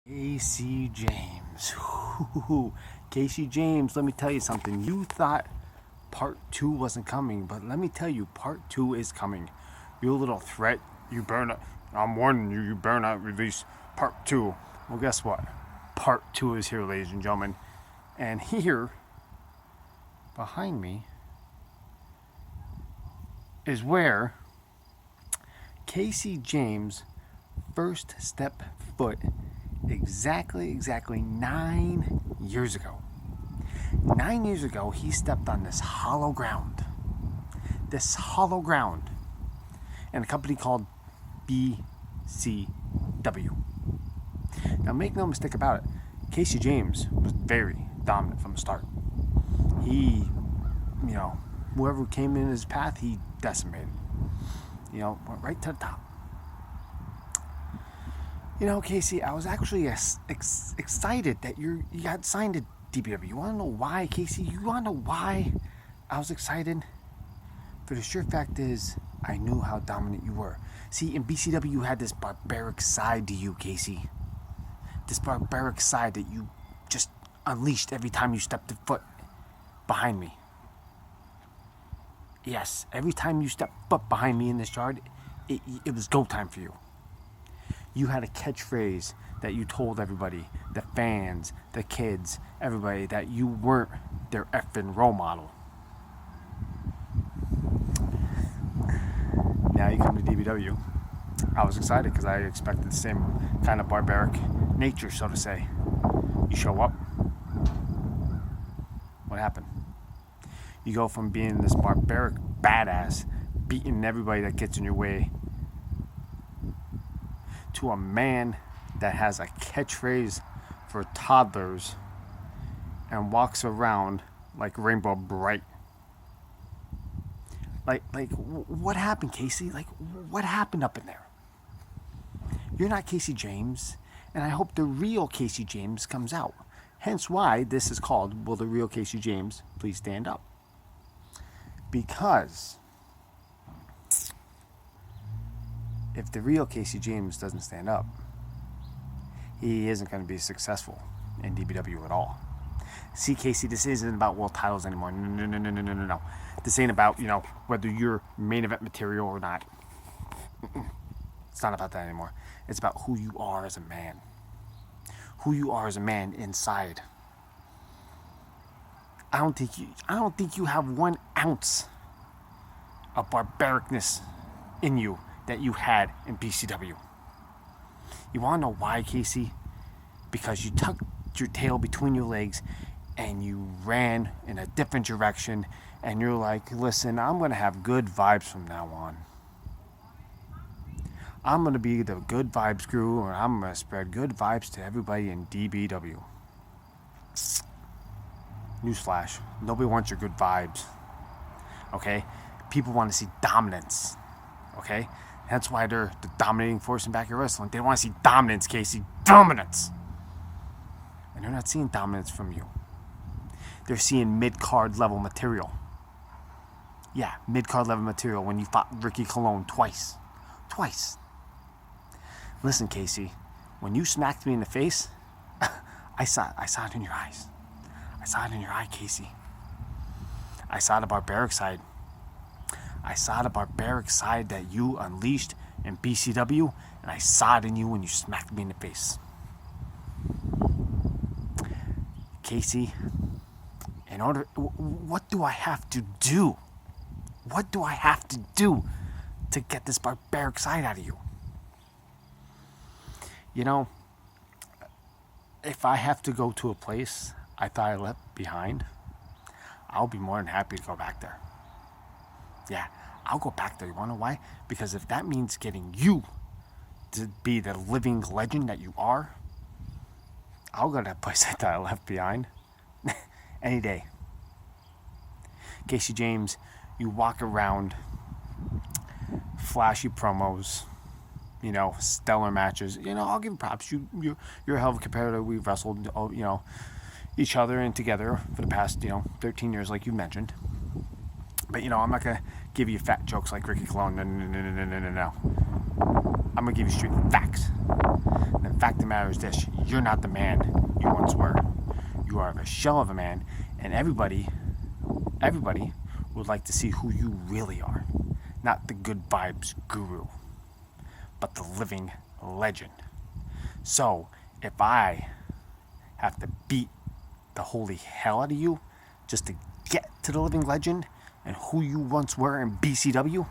Casey James. Casey James, let me tell you something. You thought part two wasn't coming, but let me tell you, part two is coming. You little threat, you better not. I'm warning you, you better not release part two. Well, guess what? Part two is here, ladies and gentlemen. And here, behind me, is where Casey James first step foot exactly 9 years ago. 9 years ago, he stepped on this hollow ground. In a company called BCW. Now, make no mistake about it, Casey James was very dominant from the start. He, whoever came in his path, he decimated. Went right to the top. Casey, I was actually excited that you got signed to DBW. You want to know why, Casey? You want to know why I was excited? For the sure fact is, I knew how dominant you were. See, in BCW, you had this barbaric side to you, Casey. This barbaric side that you just unleashed every time you stepped a foot behind me. Yes, every time you stepped foot behind me in this yard, it was go time for you. You had a catchphrase that you told everybody, the fans, the kids, everybody, that you weren't their effing role model. Now you come to DBW. I was excited because I expected the same kind of barbaric nature, so to say. You show up. What happened? You go from being this barbaric badass, beating everybody that gets in your way, to a man that has a catchphrase for toddlers and walks around like Rainbow Bright. What happened, Casey? What happened up in there? You're not Casey James, and I hope the real Casey James comes out. Hence why this is called, Will the Real Casey James Please Stand Up? Because if the real Casey James doesn't stand up, he isn't going to be successful in DBW at all. See, Casey, this isn't about world titles anymore. No. This ain't about, whether you're main event material or not. It's not about that anymore. It's about who you are as a man. Who you are as a man inside. I don't think you have 1 ounce of barbaricness in you that you had in BCW. You want to know why, Casey? Because you tucked your tail between your legs and you ran in a different direction, and you're like, listen, I'm going to have good vibes from now on. I'm going to be the good vibes guru, or I'm going to spread good vibes to everybody in DBW. Newsflash, nobody wants your good vibes. Okay? People want to see dominance. Okay? That's why they're the dominating force in backyard wrestling. They want to see dominance, Casey. Dominance! And they're not seeing dominance from you. They're seeing mid-card level material. Yeah, mid-card level material when you fought Ricky Colon twice. Listen, Casey, when you smacked me in the face, I saw it in your eyes. I saw it in your eye, Casey. I saw the barbaric side. I saw the barbaric side that you unleashed in BCW, and I saw it in you when you smacked me in the face. Casey, what do I have to do? What do I have to do to get this barbaric side out of you? If I have to go to a place I thought I left behind, I'll be more than happy to go back there. Yeah, I'll go back there. You want to know why? Because if that means getting you to be the living legend that you are, I'll go to that place I thought I left behind any day. Casey James, you walk around, flashy promos, stellar matches. I'll give you props. You're a hell of a competitor. We've wrestled, each other and together for the past, 13 years, like you mentioned. But, I'm not going to give you fat jokes like Ricky Colon. No. I'm going to give you straight facts. And the fact of the matter is this: you're not the man you once were. You are a shell of a man, and everybody would like to see who you really are. Not the good vibes guru, but the living legend. So, if I have to beat the holy hell out of you just to get to the living legend and who you once were in BCW,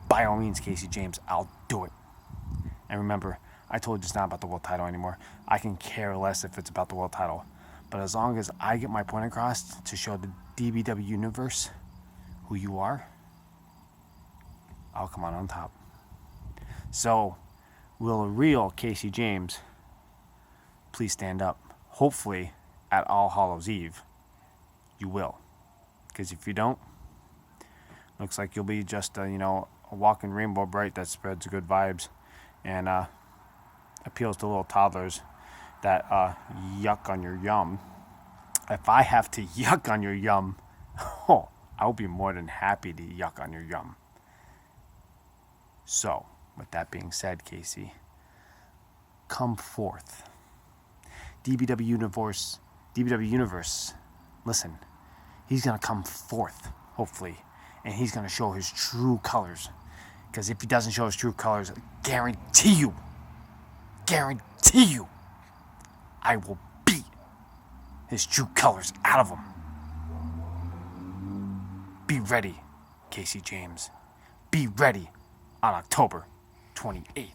by all means, Casey James, I'll do it. And remember, I told you it's not about the world title anymore. I can care less if it's about the world title. But as long as I get my point across to show the DBW universe who you are, I'll come on top. So, will a real Casey James please stand up? Hopefully, at All Hallows Eve, you will. Because if you don't, looks like you'll be just a walking rainbow bright that spreads good vibes and appeals to little toddlers that yuck on your yum. If I have to yuck on your yum, I'll be more than happy to yuck on your yum. So, with that being said, Casey, come forth. DBW Universe, listen, he's going to come forth, hopefully, and he's going to show his true colors. Because if he doesn't show his true colors, guarantee you, I will beat his true colors out of him. Be ready, Casey James. Be ready on October 28th.